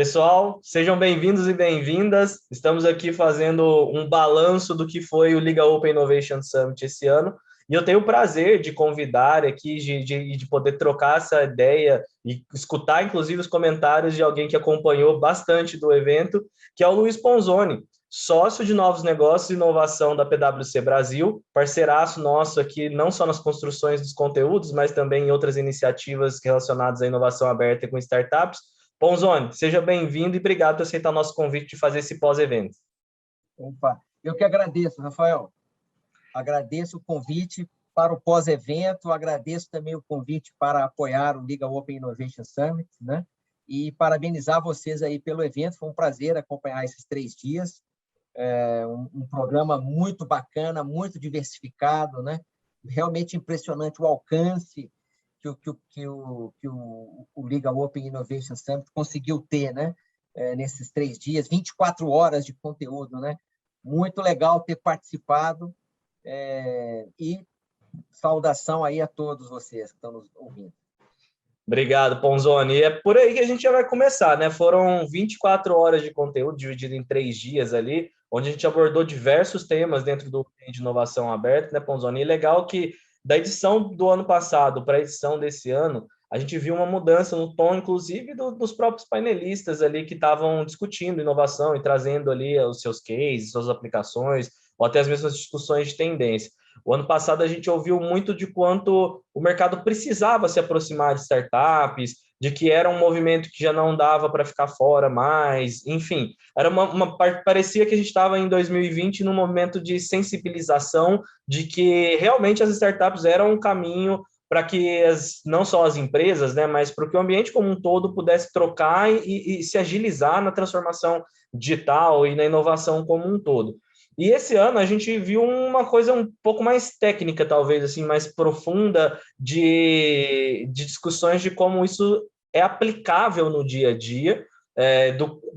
Pessoal, sejam bem-vindos e bem-vindas. Estamos aqui fazendo um balanço do que foi o Liga Open Innovation Summit esse ano. E eu tenho o prazer de convidar aqui, de poder trocar essa ideia e escutar, inclusive, os comentários de alguém que acompanhou bastante do evento, que é o Luiz Ponzoni, sócio de novos negócios e inovação da PwC Brasil, parceiraço nosso aqui, não só nas construções dos conteúdos, mas também em outras iniciativas relacionadas à inovação aberta com startups. Ponzoni, seja bem-vindo e obrigado por aceitar o nosso convite de fazer esse pós-evento. Opa, eu que agradeço, Rafael. Agradeço o convite para o pós-evento, agradeço também o convite para apoiar o Liga Open Innovation Summit, né? E parabenizar vocês aí pelo evento. Foi um prazer acompanhar esses 3 dias. Um programa muito bacana, muito diversificado, né? Realmente impressionante o alcance que o Liga Open Innovation Summit conseguiu ter, né? Nesses 3 dias, 24 horas de conteúdo, né? Muito legal ter participado. E saudação aí a todos vocês que estão nos ouvindo. Obrigado, Ponzoni. E é por aí que a gente já vai começar, né? Foram 24 horas de conteúdo dividido em 3 dias ali, onde a gente abordou diversos temas dentro do de inovação aberta, né, Ponzoni? E legal que da edição do ano passado para a edição desse ano, a gente viu uma mudança no tom, inclusive, dos próprios painelistas ali que estavam discutindo inovação e trazendo ali os seus cases, suas aplicações, ou até as mesmas discussões de tendência. O ano passado a gente ouviu muito de quanto o mercado precisava se aproximar de startups, de que era um movimento que já não dava para ficar fora mais, enfim, era parecia que a gente estava em 2020 num momento de sensibilização de que realmente as startups eram um caminho para que não só as empresas, né, mas para que o ambiente como um todo pudesse trocar e se agilizar na transformação digital e na inovação como um todo. E esse ano a gente viu uma coisa um pouco mais técnica, talvez, assim, mais profunda de discussões de como isso é aplicável no dia a dia,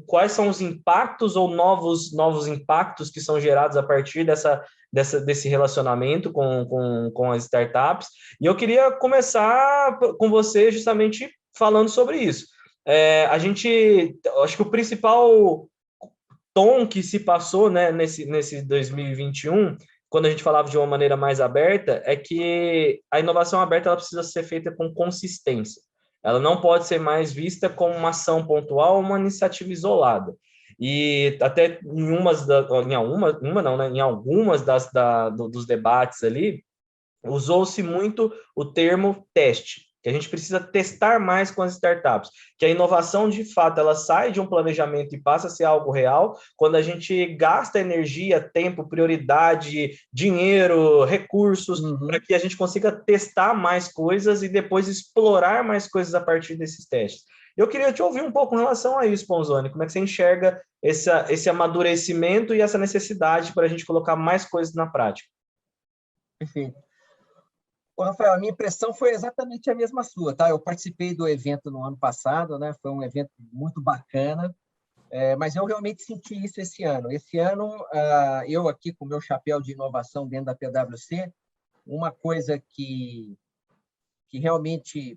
quais são os impactos ou novos impactos que são gerados a partir desse relacionamento com as startups. E eu queria começar com você justamente falando sobre isso. Acho que o principal tom que se passou, né, nesse 2021, quando a gente falava de uma maneira mais aberta, é que a inovação aberta ela precisa ser feita com consistência. Ela não pode ser mais vista como uma ação pontual ou uma iniciativa isolada. E até em algumas dos debates ali, usou-se muito o termo teste, que a gente precisa testar mais com as startups, que a inovação, de fato, ela sai de um planejamento e passa a ser algo real, quando a gente gasta energia, tempo, prioridade, dinheiro, recursos, para que a gente consiga testar mais coisas e depois explorar mais coisas a partir desses testes. Eu queria te ouvir um pouco em relação a isso, Ponzoni, como é que você enxerga esse amadurecimento e essa necessidade para a gente colocar mais coisas na prática? Perfeito. Ô, Rafael, a minha impressão foi exatamente a mesma sua, tá? Eu participei do evento no ano passado, né? Foi um evento muito bacana, mas eu realmente senti isso esse ano. Esse ano, eu aqui com o meu chapéu de inovação dentro da PwC, uma coisa que realmente,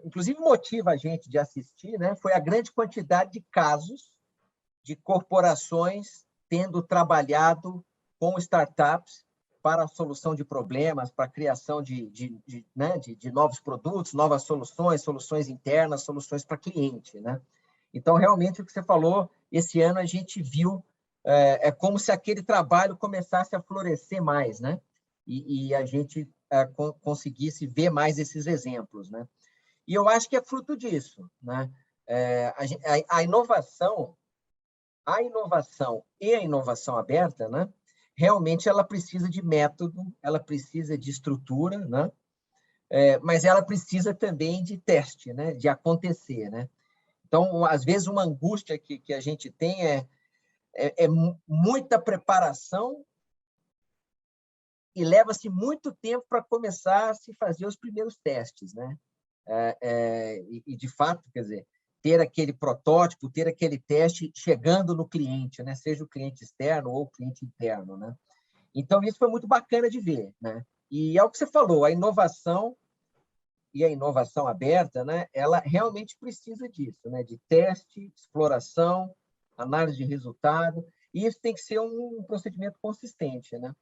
inclusive, motiva a gente de assistir, né? Foi a grande quantidade de casos de corporações tendo trabalhado com startups para a solução de problemas, para a criação de novos produtos, novas soluções internas, soluções para cliente, né? Então, realmente, o que você falou, esse ano a gente viu, como se aquele trabalho começasse a florescer mais, né? E a gente conseguisse ver mais esses exemplos, né? E eu acho que é fruto disso, né? A inovação e a inovação aberta, né? Realmente ela precisa de método, ela precisa de estrutura, né? Mas ela precisa também de teste, né? De acontecer, né? Então, às vezes, uma angústia que a gente tem é muita preparação e leva-se muito tempo para começar a se fazer os primeiros testes, né? E, de fato, quer dizer, ter aquele protótipo, ter aquele teste chegando no cliente, né? Seja o cliente externo ou o cliente interno, né? Então, isso foi muito bacana de ver, né? E é o que você falou, a inovação e a inovação aberta, né, ela realmente precisa disso, né, de teste, exploração, análise de resultado, e isso tem que ser um procedimento consistente, né?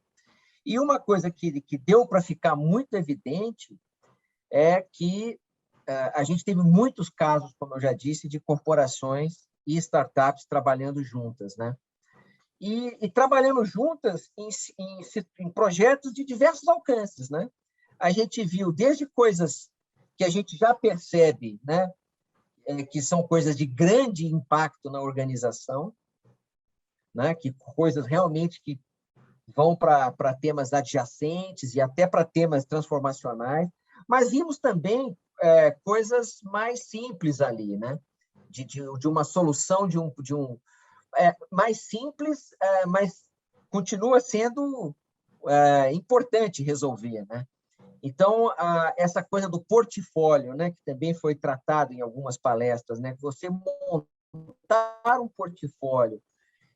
E uma coisa que deu para ficar muito evidente é que a gente teve muitos casos, como eu já disse, de corporações e startups trabalhando juntas, né? E trabalhando juntas em projetos de diversos alcances, né? A gente viu desde coisas que a gente já percebe, né, que são coisas de grande impacto na organização, né, que coisas realmente que vão para temas adjacentes e até para temas transformacionais, mas vimos também coisas mais simples ali, né, de uma solução mais simples, mas continua sendo importante resolver, né? Então, essa coisa do portfólio, né, que também foi tratado em algumas palestras, né, você montar um portfólio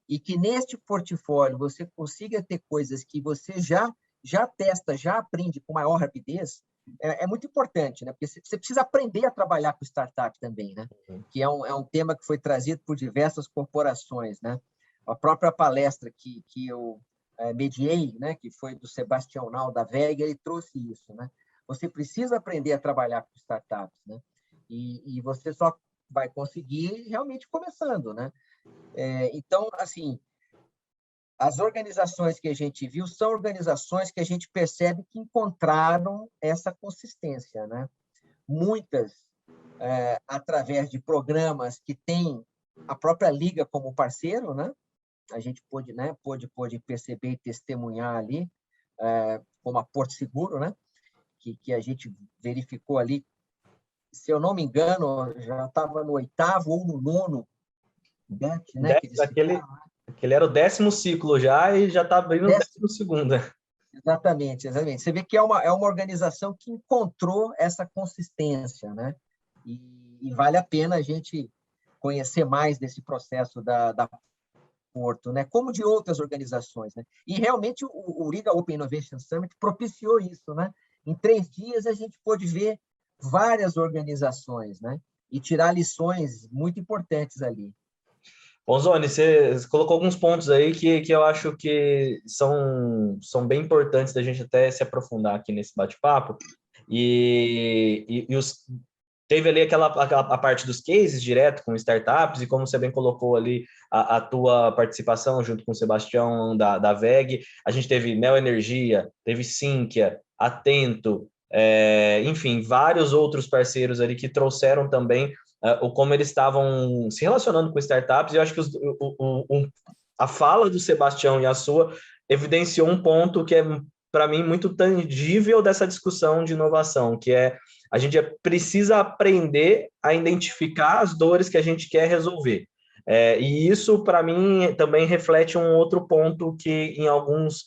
e que neste portfólio você consiga ter coisas que você já testa, já aprende com maior rapidez, é muito importante, né? Porque você precisa aprender a trabalhar com startup também, né? Que é um tema que foi trazido por diversas corporações, né? A própria palestra que eu mediei, né? Que foi do Sebastião Nau, da VEG, ele trouxe isso, né? Você precisa aprender a trabalhar com startups, né? E você só vai conseguir realmente começando, né? Então, assim, as organizações que a gente viu são organizações que a gente percebe que encontraram essa consistência, né? Muitas através de programas que têm a própria Liga como parceiro, né? A gente pôde, né, pôde perceber e testemunhar ali, como a Porto Seguro, né? Que a gente verificou ali, se eu não me engano, já estava no 8º ou no 9º BET, né? Que eles Aquele, ficaram, né? aquele era o 10º ciclo já e já está abrindo o 12º. Exatamente, exatamente. Você vê que é uma organização que encontrou essa consistência, né? E vale a pena a gente conhecer mais desse processo da Porto, né? Como de outras organizações, né? E realmente o Riga Open Innovation Summit propiciou isso, né? Em 3 dias a gente pôde ver várias organizações, né? E tirar lições muito importantes ali. Ponzoni, você colocou alguns pontos aí que eu acho que são bem importantes da gente até se aprofundar aqui nesse bate-papo. Teve ali a parte dos cases direto com startups, e como você bem colocou ali a tua participação junto com o Sebastião da VEG, a gente teve Neo Energia, teve Sinqia, Atento, enfim, vários outros parceiros ali que trouxeram também o como eles estavam se relacionando com startups, e eu acho que a fala do Sebastião e a sua evidenciou um ponto que é, para mim, muito tangível dessa discussão de inovação, que é a gente precisa aprender a identificar as dores que a gente quer resolver. E isso, para mim, também reflete um outro ponto que em alguns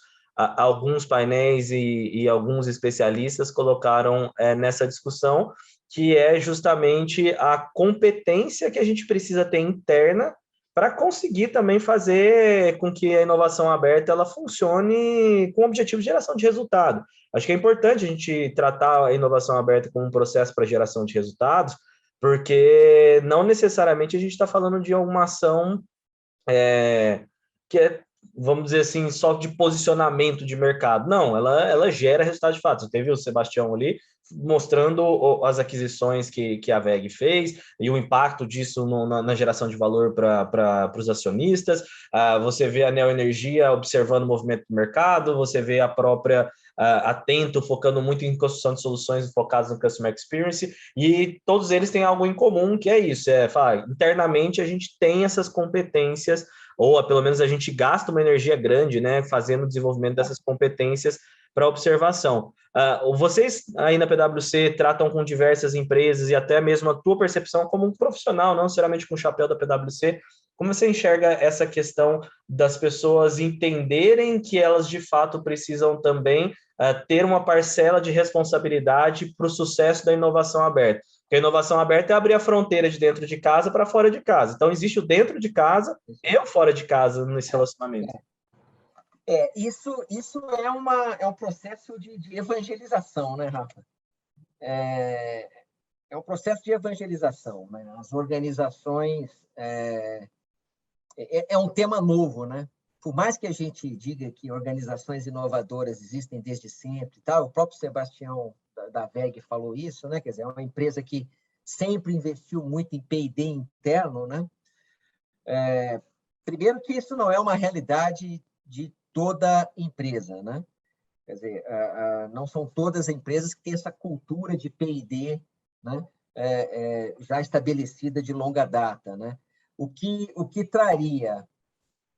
painéis e alguns especialistas colocaram nessa discussão, que é justamente a competência que a gente precisa ter interna para conseguir também fazer com que a inovação aberta ela funcione com o objetivo de geração de resultado. Acho que é importante a gente tratar a inovação aberta como um processo para geração de resultados, porque não necessariamente a gente está falando de alguma ação que é, vamos dizer assim, só de posicionamento de mercado. Não, ela gera resultado de fato. Você teve o Sebastião ali mostrando as aquisições que a VEG fez e o impacto disso na geração de valor para os acionistas. Você vê a Neo Energia observando o movimento do mercado, você vê a própria Atento focando muito em construção de soluções focadas no Customer Experience, e todos eles têm algo em comum, que é isso, internamente a gente tem essas competências, ou pelo menos a gente gasta uma energia grande, né, fazendo o desenvolvimento dessas competências para observação. Vocês aí na PwC tratam com diversas empresas e até mesmo a tua percepção como um profissional, não necessariamente com o chapéu da PwC, como você enxerga essa questão das pessoas entenderem que elas de fato precisam também ter uma parcela de responsabilidade para o sucesso da inovação aberta? Porque a inovação aberta é abrir a fronteira de dentro de casa para fora de casa. Então, existe o dentro de casa e o fora de casa nesse relacionamento. Isso é um processo de evangelização, né, Rafa? é um processo de evangelização, né? As organizações é um tema novo, né? Por mais que a gente diga que organizações inovadoras existem desde sempre, tal, o próprio Sebastião da WEG falou isso, né? Quer dizer, é uma empresa que sempre investiu muito em P&D interno, né? Primeiro que isso não é uma realidade de toda empresa, né? Quer dizer, não são todas as empresas que têm essa cultura de P&D, né? Já estabelecida de longa data, né? O que traria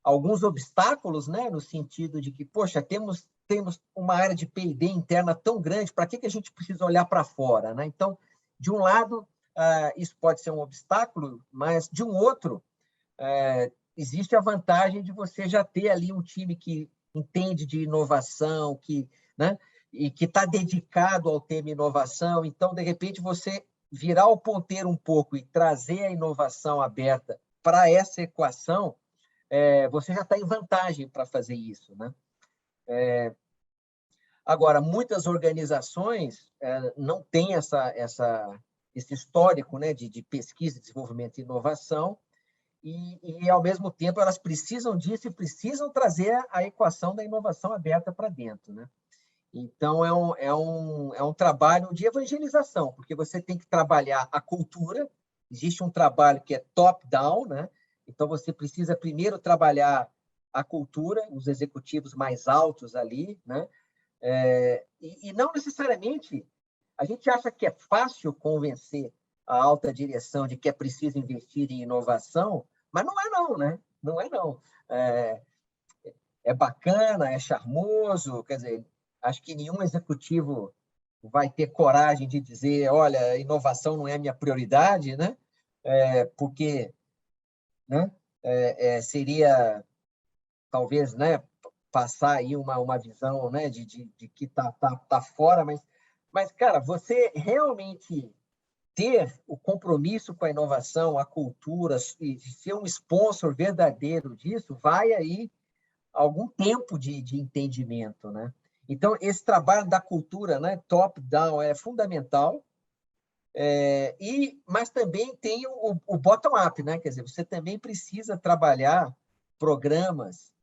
alguns obstáculos, né? No sentido de que, poxa, temos uma área de P&D interna tão grande, para que a gente precisa olhar para fora, né? Então, de um lado, isso pode ser um obstáculo, mas, de um outro, existe a vantagem de você já ter ali um time que entende de inovação, né? E que está dedicado ao tema inovação. Então, de repente, você virar o ponteiro um pouco e trazer a inovação aberta para essa equação, você já está em vantagem para fazer isso, né? Agora, muitas organizações não têm esse histórico, né, de pesquisa, desenvolvimento e inovação, e, ao mesmo tempo, elas precisam disso e precisam trazer a equação da inovação aberta para dentro, né? Então, é um trabalho de evangelização, porque você tem que trabalhar a cultura. Existe um trabalho que é top-down, né? Então, você precisa primeiro trabalhar a cultura, os executivos mais altos ali, né? E não necessariamente a gente acha que é fácil convencer a alta direção de que é preciso investir em inovação, mas não é não, né? Não é não. É bacana, é charmoso, quer dizer, acho que nenhum executivo vai ter coragem de dizer, olha, inovação não é a minha prioridade, né? Porque, né? Seria talvez, né, passar aí uma visão, né, de que tá fora, mas cara, você realmente ter o compromisso com a inovação, a cultura e ser um sponsor verdadeiro disso, vai aí algum tempo de entendimento, né? Então, esse trabalho da cultura, né, top-down, é fundamental, mas também tem o bottom-up, né? Quer dizer, você também precisa trabalhar programas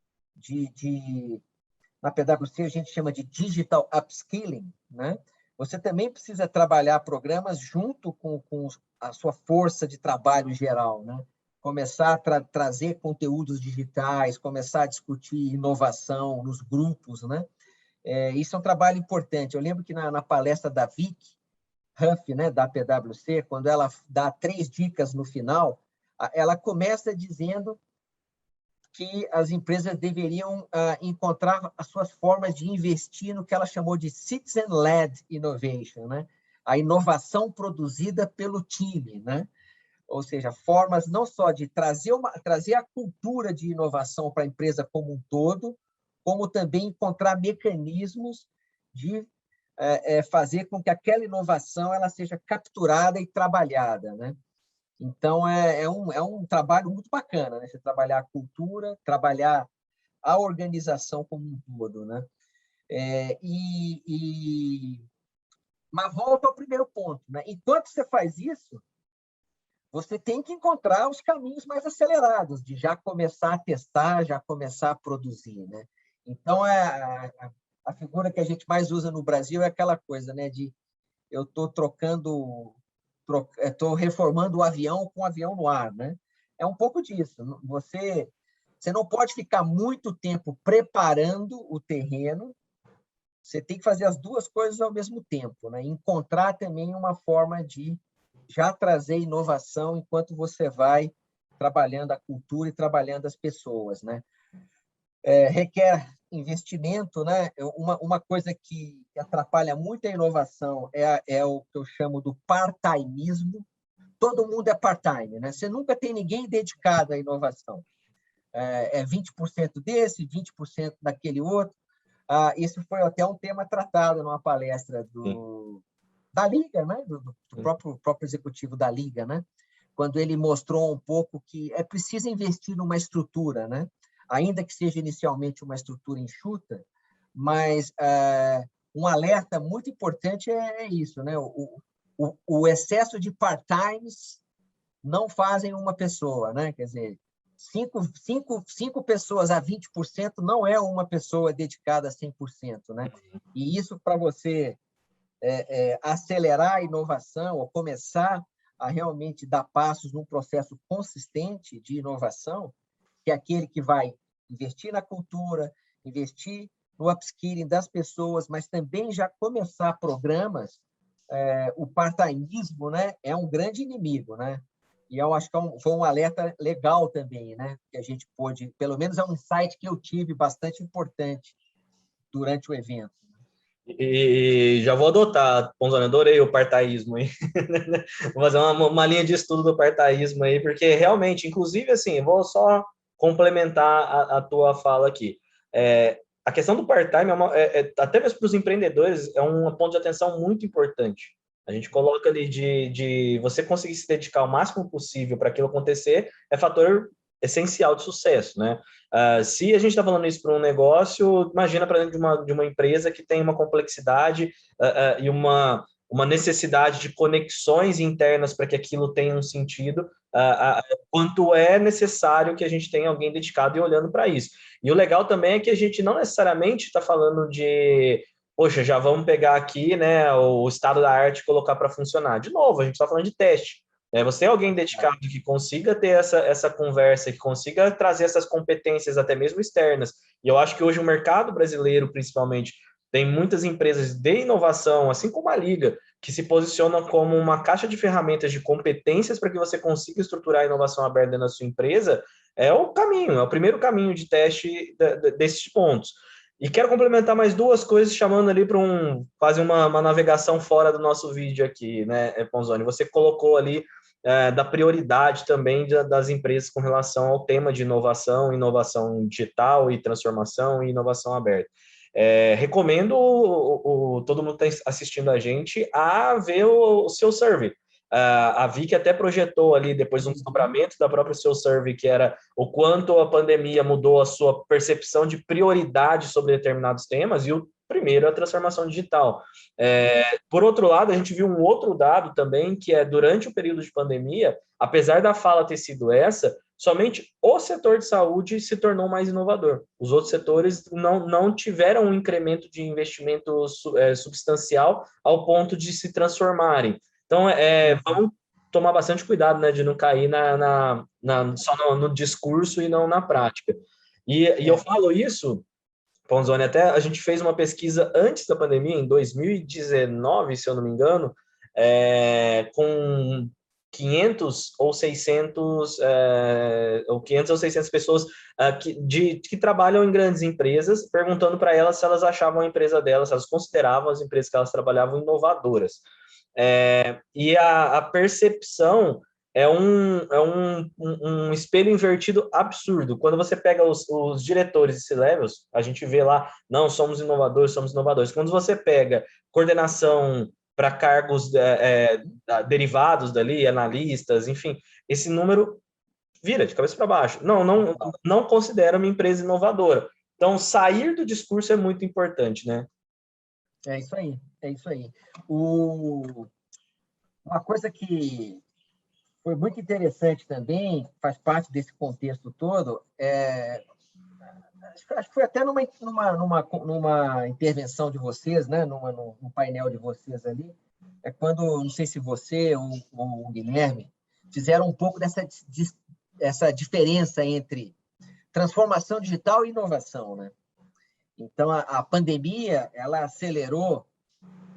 na PwC a gente chama de digital upskilling, né? Você também precisa trabalhar programas junto com a sua força de trabalho geral, né? Começar a trazer conteúdos digitais, começar a discutir inovação nos grupos, né? Isso é um trabalho importante. Eu lembro que na palestra da Vicky Huff, né, da PwC, quando ela dá 3 dicas no final, ela começa dizendo que as empresas deveriam encontrar as suas formas de investir no que ela chamou de citizen-led innovation, né? A inovação produzida pelo time, né? Ou seja, formas não só de trazer a cultura de inovação para a empresa como um todo, como também encontrar mecanismos de fazer com que aquela inovação ela seja capturada e trabalhada, né? Então, é um trabalho muito bacana, né? Você trabalhar a cultura, trabalhar a organização como um todo, né? Mas volta ao primeiro ponto, né? Enquanto você faz isso, você tem que encontrar os caminhos mais acelerados, de já começar a testar, já começar a produzir, né? Então, a figura que a gente mais usa no Brasil é aquela coisa, né? De eu estou estou reformando o avião com o avião no ar, né? É um pouco disso. Você não pode ficar muito tempo preparando o terreno, você tem que fazer as duas coisas ao mesmo tempo, né? Encontrar também uma forma de já trazer inovação enquanto você vai trabalhando a cultura e trabalhando as pessoas, né? Requer investimento, né? Uma coisa que atrapalha muito a inovação é o que eu chamo do part-timeismo. Todo mundo é part-time, né? Você nunca tem ninguém dedicado à inovação. 20% desse, 20% daquele outro. Isso foi até um tema tratado numa palestra da Liga, né? do próprio executivo da Liga, né? Quando ele mostrou um pouco que é preciso investir numa estrutura, né? Ainda que seja inicialmente uma estrutura enxuta, mas um alerta muito importante é isso, né? O excesso de part-times não fazem uma pessoa, né? Quer dizer, cinco pessoas a 20% não é uma pessoa dedicada a 100%, né? E isso, para você acelerar a inovação ou começar a realmente dar passos num processo consistente de inovação, que é aquele que vai investir na cultura, investir no upskilling das pessoas, mas também já começar programas. O part-timismo, né, é um grande inimigo, né? E eu acho que foi um alerta legal também, né? Que a gente pôde, pelo menos é um insight que eu tive bastante importante durante o evento. E já vou adotar, Ponzoni, adorei o partaísmo aí. Vou fazer uma linha de estudo do partaísmo aí, porque realmente, inclusive, assim, vou só complementar a tua fala aqui. A questão do part-time, até mesmo para os empreendedores, é um ponto de atenção muito importante. A gente coloca ali de você conseguir se dedicar o máximo possível para aquilo acontecer, é fator essencial de sucesso, né? Se a gente está falando isso para um negócio, imagina para dentro de uma empresa que tem uma complexidade e uma necessidade de conexões internas para que aquilo tenha um sentido, quanto é necessário que a gente tenha alguém dedicado e olhando para isso. E o legal também é que a gente não necessariamente está falando de, poxa, já vamos pegar aqui, né, o estado da arte e colocar para funcionar. De novo, a gente está falando de teste. Você é alguém dedicado que consiga ter essa conversa, que consiga trazer essas competências até mesmo externas. E eu acho que hoje o mercado brasileiro, principalmente, tem muitas empresas de inovação, assim como a Liga, que se posicionam como uma caixa de ferramentas de competências para que você consiga estruturar a inovação aberta na sua empresa. É o caminho, é o primeiro caminho de teste desses pontos. E quero complementar mais duas coisas, chamando ali para quase uma navegação fora do nosso vídeo aqui, né, Ponzoni? Você colocou ali da prioridade também das empresas com relação ao tema de inovação digital e transformação e inovação aberta. Recomendo todo mundo que está assistindo a gente a ver o seu survey. A Vicky até projetou ali, depois um desdobramento da própria seu survey, que era o quanto a pandemia mudou a sua percepção de prioridade sobre determinados temas, e o primeiro é a transformação digital. Por outro lado, a gente viu um outro dado também, que é durante o período de pandemia, apesar da fala ter sido essa, somente o setor de saúde se tornou mais inovador. Os outros setores não tiveram um incremento de investimento substancial ao ponto de se transformarem. Então, vamos tomar bastante cuidado, né, de não cair só no discurso e não na prática. E eu falo isso, Ponzoni, até a gente fez uma pesquisa antes da pandemia, em 2019, se eu não me engano, com 500 ou 600 pessoas que trabalham em grandes empresas, perguntando para elas se elas achavam a empresa delas, se elas consideravam as empresas que elas trabalhavam inovadoras. E a percepção é um espelho invertido absurdo. Quando você pega os diretores de C-Levels, a gente vê lá, não, somos inovadores, somos inovadores. Quando você pega coordenação para cargos derivados dali, analistas, enfim, esse número vira de cabeça para baixo. Não considera uma empresa inovadora. Então, sair do discurso é muito importante, né? É isso aí, é isso aí. Uma coisa que foi muito interessante também, faz parte desse contexto todo, acho que foi até numa intervenção de vocês, né, num painel de vocês ali, quando, não sei se você ou o Guilherme, fizeram um pouco essa diferença entre transformação digital e inovação, né? Então, a pandemia, ela acelerou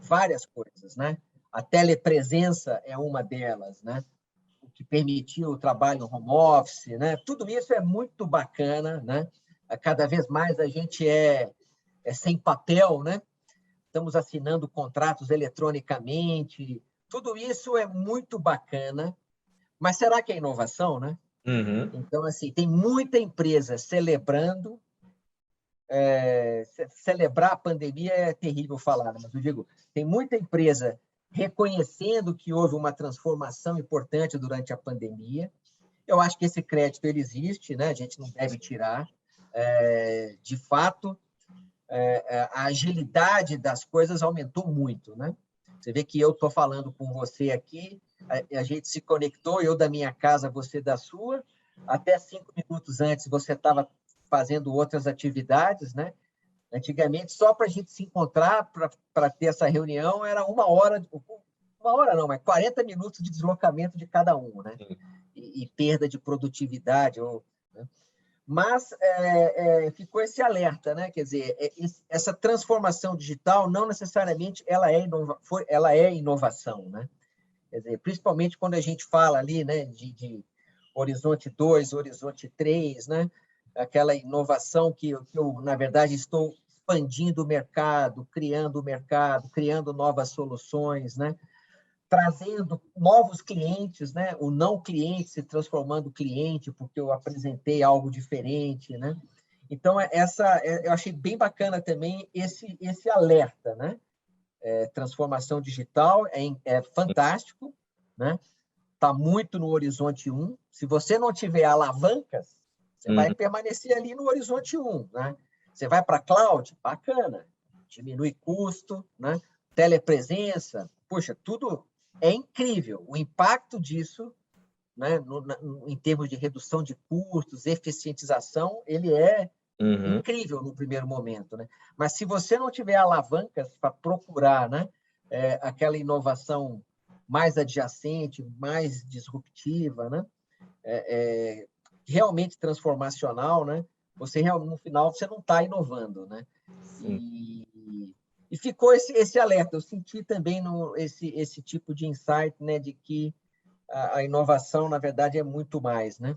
várias coisas, né? A telepresença é uma delas, né? O que permitiu o trabalho home office, né? Tudo isso é muito bacana, né? Cada vez mais a gente é sem papel, né? Estamos assinando contratos eletronicamente. Tudo isso é muito bacana, mas será que é inovação, né? Uhum. Então, assim, tem muita empresa celebrando. Celebrar a pandemia é terrível falar, mas eu digo, tem muita empresa reconhecendo que houve uma transformação importante durante a pandemia. Eu acho que esse crédito ele existe, né? A gente não deve tirar. De fato, a agilidade das coisas aumentou muito, né? Você vê que eu estou falando com você aqui, a gente se conectou, eu da minha casa, você da sua, até 5 minutos antes você estava fazendo outras atividades, né? Antigamente, só para a gente se encontrar, para ter essa reunião, era uma hora não, mas 40 minutos de deslocamento de cada um, né? E perda de produtividade. Né? Mas ficou esse alerta, né? Quer dizer, essa transformação digital não necessariamente ela é inovação, né? Quer dizer, principalmente quando a gente fala ali, né, de horizonte 2, horizonte 3, né? Aquela inovação que eu, na verdade, estou expandindo o mercado, criando novas soluções, né? Trazendo novos clientes, né? O não cliente se transformando cliente porque eu apresentei algo diferente, né? Então, eu achei bem bacana também esse alerta, né? Transformação digital é fantástico, né? Está muito no horizonte 1. Se você não tiver alavancas, você vai permanecer ali no horizonte 1, né? Você vai para a cloud, bacana, diminui custo, né? Telepresença, poxa, tudo é incrível. O impacto disso, né, em termos de redução de custos, eficientização, ele é incrível no primeiro momento, né? Mas se você não tiver alavancas para procurar, né, aquela inovação mais adjacente, mais disruptiva, né? Realmente transformacional, né? Você no final você não está inovando, né? E ficou esse alerta. Eu senti também esse tipo de insight, né? De que a inovação na verdade é muito mais, né?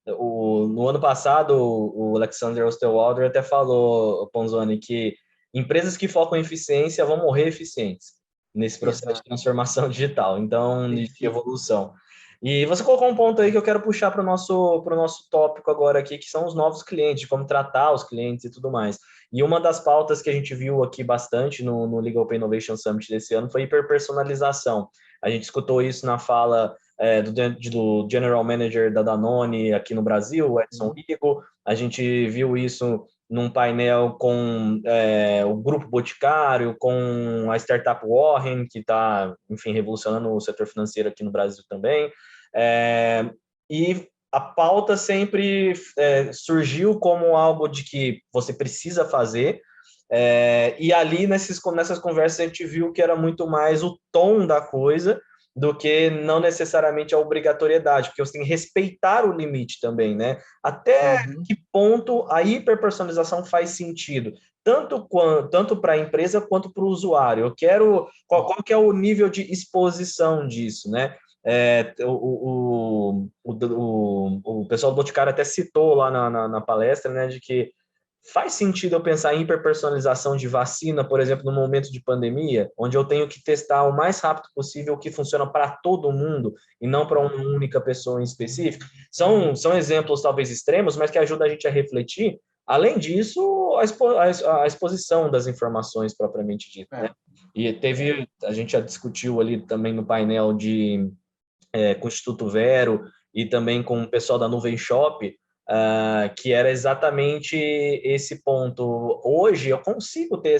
No ano passado, o Alexander Osterwalder até falou, Ponzoni, que empresas que focam em eficiência vão morrer eficientes nesse processo de transformação digital, então, de evolução. E você colocou um ponto aí que eu quero puxar para o nosso tópico agora aqui, que são os novos clientes, como tratar os clientes e tudo mais. E uma das pautas que a gente viu aqui bastante no Legal Open Innovation Summit desse ano foi hiperpersonalização. A gente escutou isso na fala do General Manager da Danone aqui no Brasil, o Edson Rigo. A gente viu isso num painel com o Grupo Boticário, com a startup Warren, que está, enfim, revolucionando o setor financeiro aqui no Brasil também. E a pauta sempre surgiu como algo de que você precisa fazer, e ali nessas conversas a gente viu que era muito mais o tom da coisa do que não necessariamente a obrigatoriedade, porque você tem que respeitar o limite também, né? Até que ponto a hiperpersonalização faz sentido, tanto para a empresa quanto para o usuário. Eu quero qual que é o nível de exposição disso, né? O pessoal do Boticário até citou lá na palestra, né, de que faz sentido eu pensar em hiperpersonalização de vacina, por exemplo, no momento de pandemia, onde eu tenho que testar o mais rápido possível o que funciona para todo mundo e não para uma única pessoa em específico. São exemplos talvez extremos, mas que ajudam a gente a refletir. Além disso, a exposição das informações propriamente dita, né? E a gente já discutiu ali também no painel com o Instituto Vero e também com o pessoal da Nuvem Shop, que era exatamente esse ponto. Hoje eu consigo ter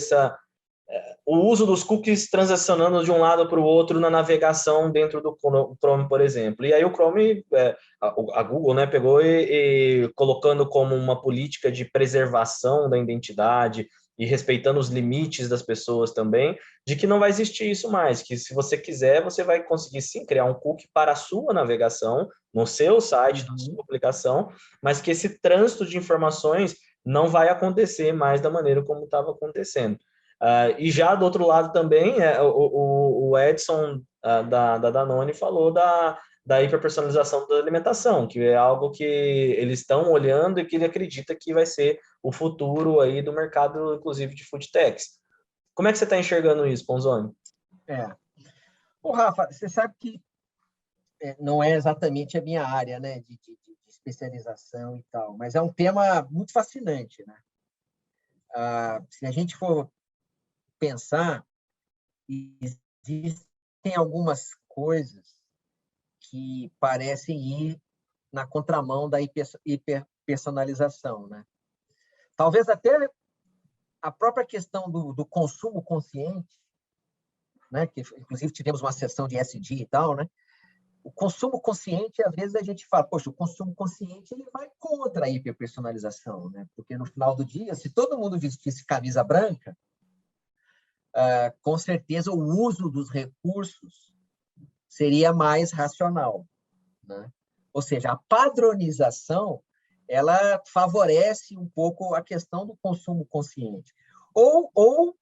o uso dos cookies transacionando de um lado para o outro na navegação dentro do Chrome, por exemplo. E aí o Chrome, a Google, né, pegou e colocando como uma política de preservação da identidade e respeitando os limites das pessoas também, de que não vai existir isso mais, que se você quiser, você vai conseguir sim criar um cookie para a sua navegação, no seu site, na sua aplicação, mas que esse trânsito de informações não vai acontecer mais da maneira como estava acontecendo. E já do outro lado também, o Edson da Danone falou da hiperpersonalização da alimentação, que é algo que eles estão olhando e que ele acredita que vai ser o futuro aí do mercado, inclusive de food techs. Como é que você está enxergando isso, Ponzoni? Ô, Rafa, você sabe que não é exatamente a minha área, né, de especialização e tal, mas é um tema muito fascinante, né? Se a gente for pensar, existem algumas coisas que parecem ir na contramão da hiperpersonalização, né? Talvez até a própria questão do consumo consciente, né, que inclusive tivemos uma sessão de ESG e tal, né? O consumo consciente, às vezes a gente fala, poxa, o consumo consciente ele vai contra a hiperpersonalização, né? Porque no final do dia, se todo mundo vestisse camisa branca, com certeza o uso dos recursos seria mais racional, né? Ou seja, a padronização ela favorece um pouco a questão do consumo consciente. Ou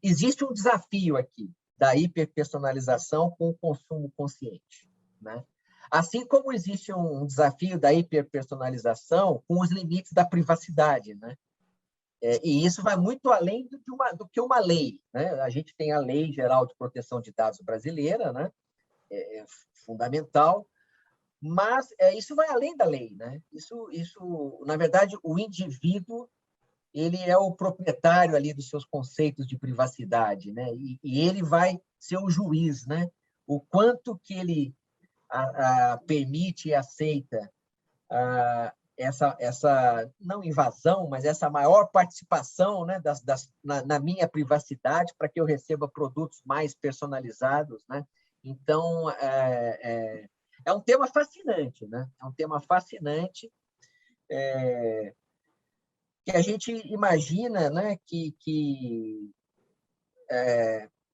existe um desafio aqui da hiperpersonalização com o consumo consciente, né? Assim como existe um desafio da hiperpersonalização com os limites da privacidade, né? E isso vai muito além do que uma lei, né? A gente tem a Lei Geral de Proteção de Dados brasileira, né? É fundamental, mas isso vai além da lei, né? Isso, na verdade, o indivíduo ele é o proprietário ali dos seus conceitos de privacidade, né? E ele vai ser o juiz, né? O quanto que ele permite e aceita essa não invasão, mas essa maior participação, né, na minha privacidade para que eu receba produtos mais personalizados, né? Então, é um tema fascinante, né? É um tema fascinante que a gente imagina, né, que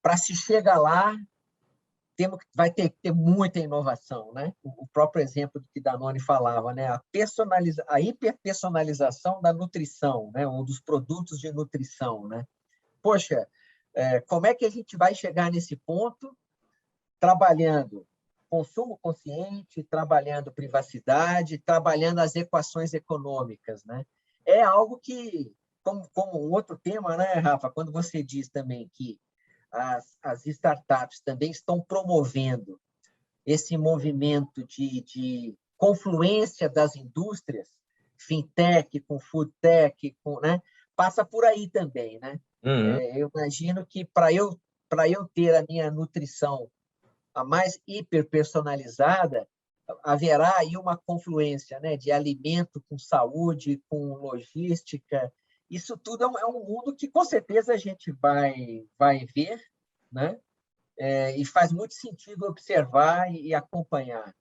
para se chegar lá vai ter que ter muita inovação, né? O próprio exemplo do que Danone falava, né? A hiperpersonalização da nutrição, né? Ou dos produtos de nutrição, né? Poxa, como é que a gente vai chegar nesse ponto trabalhando consumo consciente, trabalhando privacidade, trabalhando as equações econômicas, né? É algo que, como um outro tema, né, Rafa? Quando você diz também que as startups também estão promovendo esse movimento de confluência das indústrias, fintech com foodtech, né? Passa por aí também, né? Uhum. Eu imagino que para eu ter a minha nutrição a mais hiperpersonalizada, haverá aí uma confluência, né, de alimento com saúde, com logística. Isso tudo é um mundo que, com certeza, a gente vai ver, né? E faz muito sentido observar e acompanhar.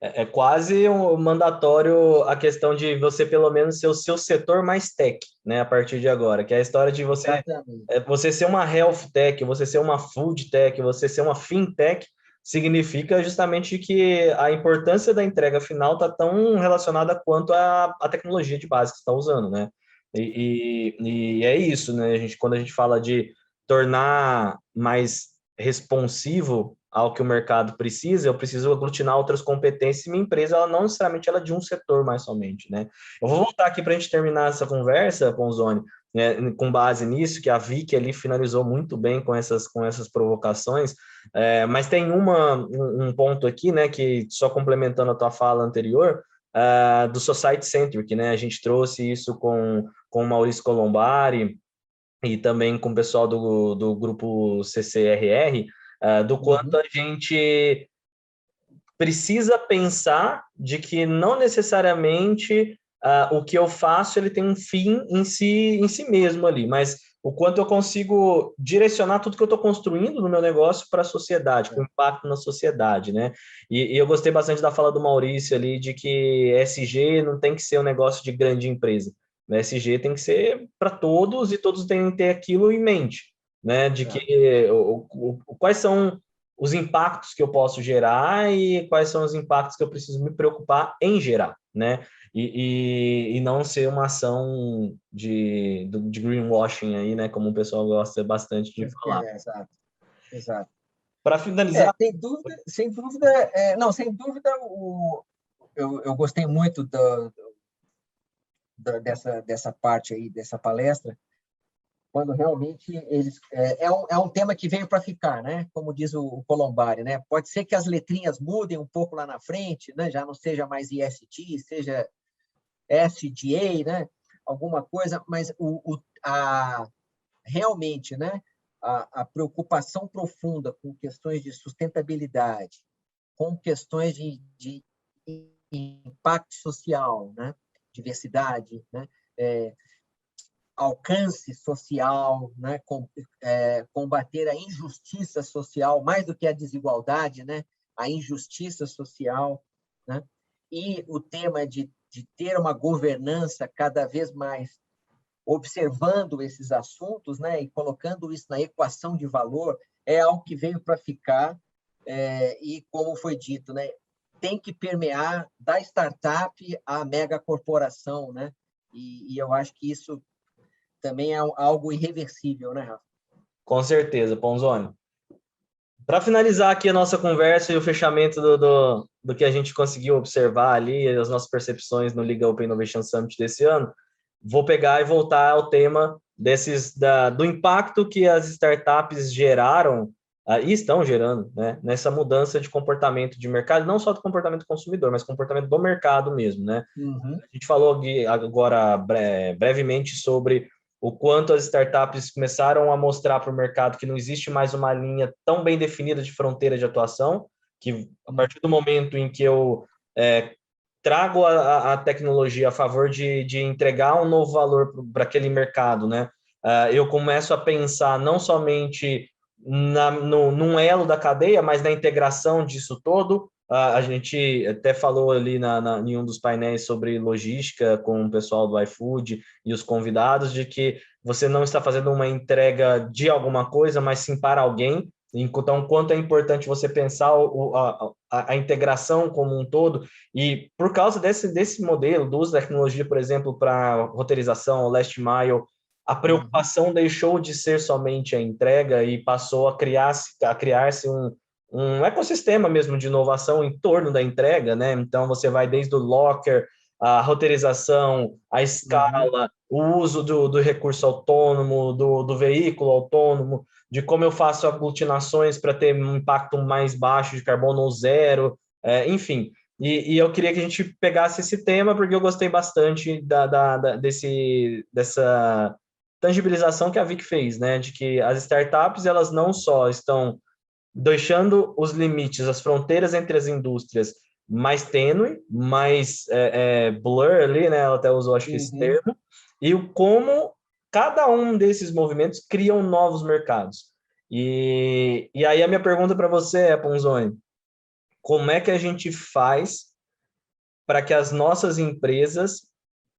É quase um mandatório a questão de você, pelo menos, ser o seu setor mais tech, né, a partir de agora, que é a história de Exatamente. você ser uma health tech, você ser uma food tech, você ser uma fintech, significa justamente que a importância da entrega final está tão relacionada quanto a tecnologia de base que você está usando, né? E é isso, né? Quando a gente fala de tornar mais responsivo ao que o mercado precisa, eu preciso aglutinar outras competências e minha empresa, ela não necessariamente ela é de um setor mais somente, né? Eu vou voltar aqui para a gente terminar essa conversa, Ponzoni, né, com base nisso, que a Vicky ali finalizou muito bem com essas provocações, mas tem um ponto aqui, né, que só complementando a tua fala anterior, do Society Centric, né, a gente trouxe isso com o Maurício Colombari e também com o pessoal do grupo CCRR, do quanto a gente precisa pensar de que não necessariamente o que eu faço ele tem um fim em si mesmo ali, mas o quanto eu consigo direcionar tudo que eu estou construindo no meu negócio para a sociedade, com impacto na sociedade, né? E eu gostei bastante da fala do Maurício ali de que SG não tem que ser um negócio de grande empresa, né? SG tem que ser para todos e todos têm que ter aquilo em mente, né? De que quais são os impactos que eu posso gerar e quais são os impactos que eu preciso me preocupar em gerar, né? E não ser uma ação de greenwashing aí, né? Como o pessoal gosta bastante de falar. Exato, exato. Para finalizar. Sem dúvida, não, sem dúvida, eu gostei muito dessa parte aí, dessa palestra, quando realmente eles é um tema que veio para ficar, né? Como diz o Colombari, né? Pode ser que as letrinhas mudem um pouco lá na frente, né? Já não seja mais ESG, seja SDA, né? Alguma coisa, mas realmente, né? A preocupação profunda com questões de sustentabilidade, com questões de impacto social, né? Diversidade, né? alcance social, né? Combater a injustiça social, mais do que a desigualdade, né? A injustiça social, né? E o tema de ter uma governança cada vez mais observando esses assuntos, né? E colocando isso na equação de valor, é algo que veio para ficar, e, como foi dito, né? Tem que permear da startup à mega corporação, né? E eu acho que isso também é algo irreversível, né, Rafa? Com certeza, Ponzoni. Para finalizar aqui a nossa conversa e o fechamento do que a gente conseguiu observar ali, as nossas percepções no Liga Open Innovation Summit desse ano, vou pegar e voltar ao tema do impacto que as startups geraram e estão gerando, né, nessa mudança de comportamento de mercado, não só do comportamento do consumidor, mas comportamento do mercado mesmo, né? Uhum. A gente falou agora brevemente sobre o quanto as startups começaram a mostrar para o mercado que não existe mais uma linha tão bem definida de fronteira de atuação, que a partir do momento em que eu trago a tecnologia a favor de entregar um novo valor para aquele mercado, né? Eu começo a pensar não somente num elo da cadeia, mas na integração disso todo. A gente até falou ali em um dos painéis sobre logística com o pessoal do iFood e os convidados, de que você não está fazendo uma entrega de alguma coisa, mas sim para alguém. Então, quanto é importante você pensar a integração como um todo, e por causa desse modelo do uso da tecnologia, por exemplo, para roteirização, last mile, a preocupação deixou de ser somente a entrega e passou a criar-se um ecossistema mesmo de inovação em torno da entrega, né? Então, você vai desde o locker, a roteirização, a escala, o uso do recurso autônomo, do veículo autônomo, de como eu faço aglutinações para ter um impacto mais baixo de carbono ou zero, enfim. E eu queria que a gente pegasse esse tema, porque eu gostei bastante dessa tangibilização que a Vic fez, né? De que as startups, elas não só estão deixando os limites, as fronteiras entre as indústrias mais tênue, mais blur ali, né? Ela até usou, acho que esse termo, e como cada um desses movimentos criam novos mercados. E aí a minha pergunta para você é, Ponzoni, como é que a gente faz para que as nossas empresas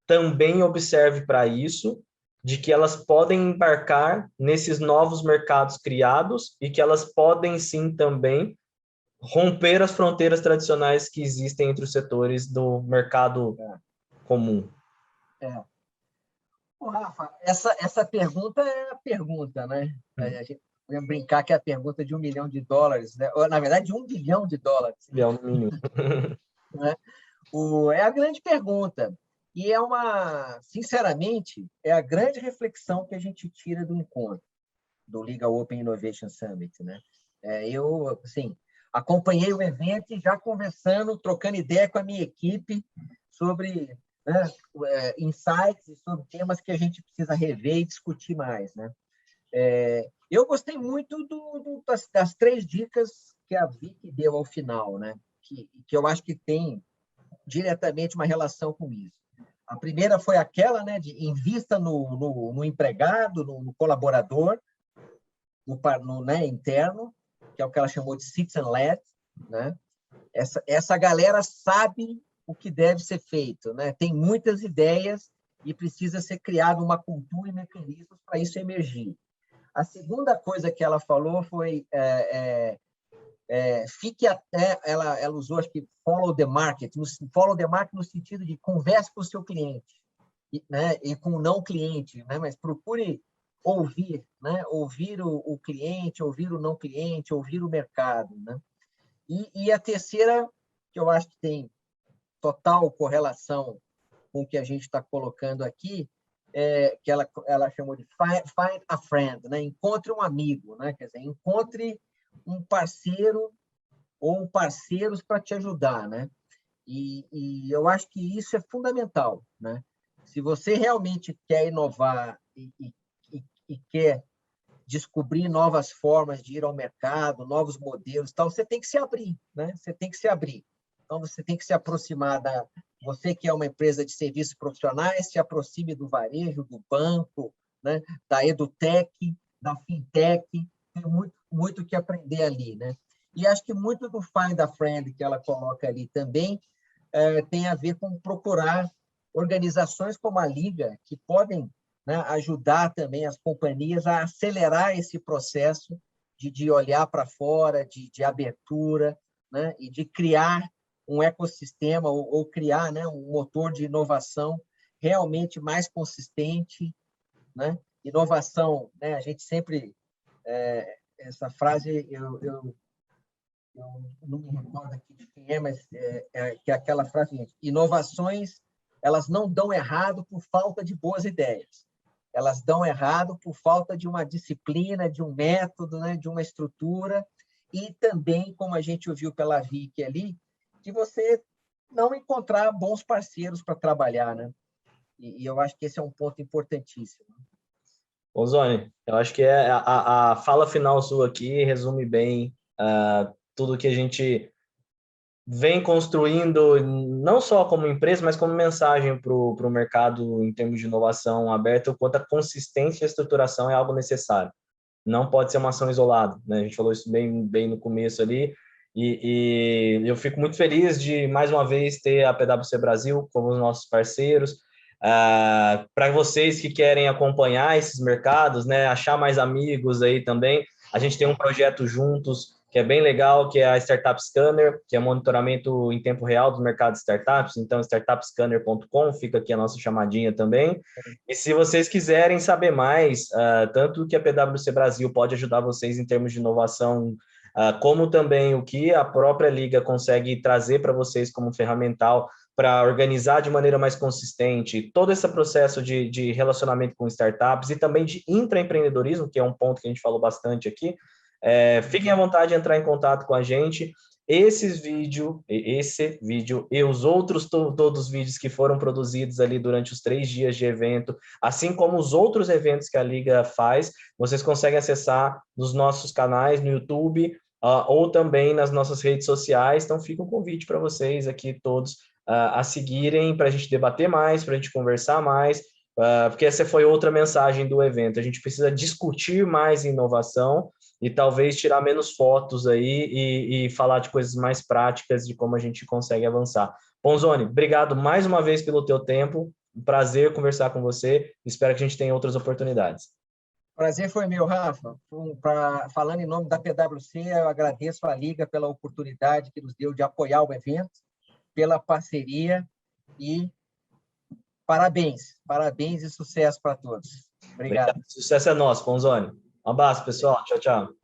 também observem para isso, de que elas podem embarcar nesses novos mercados criados e que elas podem sim também romper as fronteiras tradicionais que existem entre os setores do mercado comum? Ô, Rafa, essa pergunta é a pergunta, né? A gente pode brincar que é a pergunta de $1 milhão, né? Ou, na verdade, de $1 bilhão. É o mínimo. Né? É a grande pergunta. E sinceramente, é a grande reflexão que a gente tira do encontro, do Liga Open Innovation Summit, né? Eu, assim, acompanhei o evento e já conversando, trocando ideia com a minha equipe sobre, né, insights e sobre temas que a gente precisa rever e discutir mais, né? Eu gostei muito das 3 dicas que a Vicky deu ao final, né? Que eu acho que tem diretamente uma relação com isso. A primeira foi aquela, né, de invista no empregado, no colaborador, né, interno, que é o que ela chamou de citizen-led, né? Essa galera sabe o que deve ser feito, né? Tem muitas ideias e precisa ser criada uma cultura e mecanismos para isso emergir. A segunda coisa que ela falou foi fique até, ela usou, acho que follow the market no sentido de converse com o seu cliente, né? E com o não cliente, né? Mas procure ouvir, né? Ouvir o cliente, ouvir o não cliente, ouvir o mercado, né? E a terceira, que eu acho que tem total correlação com o que a gente está colocando aqui, que ela chamou de find a friend, né? Encontre um amigo, né? Quer dizer, encontre um parceiro ou parceiros para te ajudar, né? E eu acho que isso é fundamental, né? Se você realmente quer inovar e quer descobrir novas formas de ir ao mercado, novos modelos, tal, você tem que se abrir, né? Você tem que se abrir. Então, você tem que se aproximar você que é uma empresa de serviços profissionais, se aproxime do varejo, do banco, né? Da edutech, da fintech, tem muito que aprender ali, né? E acho que muito do Find a Friend que ela coloca ali também tem a ver com procurar organizações como a Liga, que podem, né, ajudar também as companhias a acelerar esse processo de olhar para fora, de abertura, né, e de criar um ecossistema ou criar, né, um motor de inovação realmente mais consistente, né? Inovação, né? A gente sempre essa frase eu não me recordo aqui de quem é, mas que é aquela frase: inovações, elas não dão errado por falta de boas ideias. Elas dão errado por falta de uma disciplina, de um método, né, de uma estrutura, e também, como a gente ouviu pela Vicky ali, de você não encontrar bons parceiros para trabalhar, né? E eu acho que esse é um ponto importantíssimo. Bom, Zoni, eu acho que a fala final sua aqui resume bem tudo que a gente vem construindo, não só como empresa, mas como mensagem para o mercado em termos de inovação aberta, o quanto a consistência e a estruturação é algo necessário. Não pode ser uma ação isolada, né? A gente falou isso bem no começo ali, e eu fico muito feliz de, mais uma vez, ter a PwC Brasil como os nossos parceiros. Para vocês que querem acompanhar esses mercados, né, achar mais amigos aí também, a gente tem um projeto juntos que é bem legal, que é a Startup Scanner, que é monitoramento em tempo real dos mercados de startups. Então, startupscanner.com, fica aqui a nossa chamadinha também. E se vocês quiserem saber mais, tanto que a PwC Brasil pode ajudar vocês em termos de inovação, como também o que a própria Liga consegue trazer para vocês como ferramental para organizar de maneira mais consistente todo esse processo de relacionamento com startups e também de intraempreendedorismo, que é um ponto que a gente falou bastante aqui. Fiquem à vontade de entrar em contato com a gente. Esse vídeo e os outros todos os vídeos que foram produzidos ali durante os 3 dias de evento, assim como os outros eventos que a Liga faz, vocês conseguem acessar nos nossos canais no YouTube ou também nas nossas redes sociais. Então, fica um convite para vocês aqui todos a seguirem, para a gente debater mais, para a gente conversar mais, porque essa foi outra mensagem do evento. A gente precisa discutir mais inovação e talvez tirar menos fotos aí e falar de coisas mais práticas de como a gente consegue avançar. Ponzoni, obrigado mais uma vez pelo teu tempo, um prazer conversar com você, espero que a gente tenha outras oportunidades. Prazer foi meu, Rafa. Falando em nome da PwC, eu agradeço a Liga pela oportunidade que nos deu de apoiar o evento, pela parceria e parabéns e sucesso para todos. Obrigado. Sucesso é nosso, Ponzoni. Um abraço, pessoal. Tchau, tchau.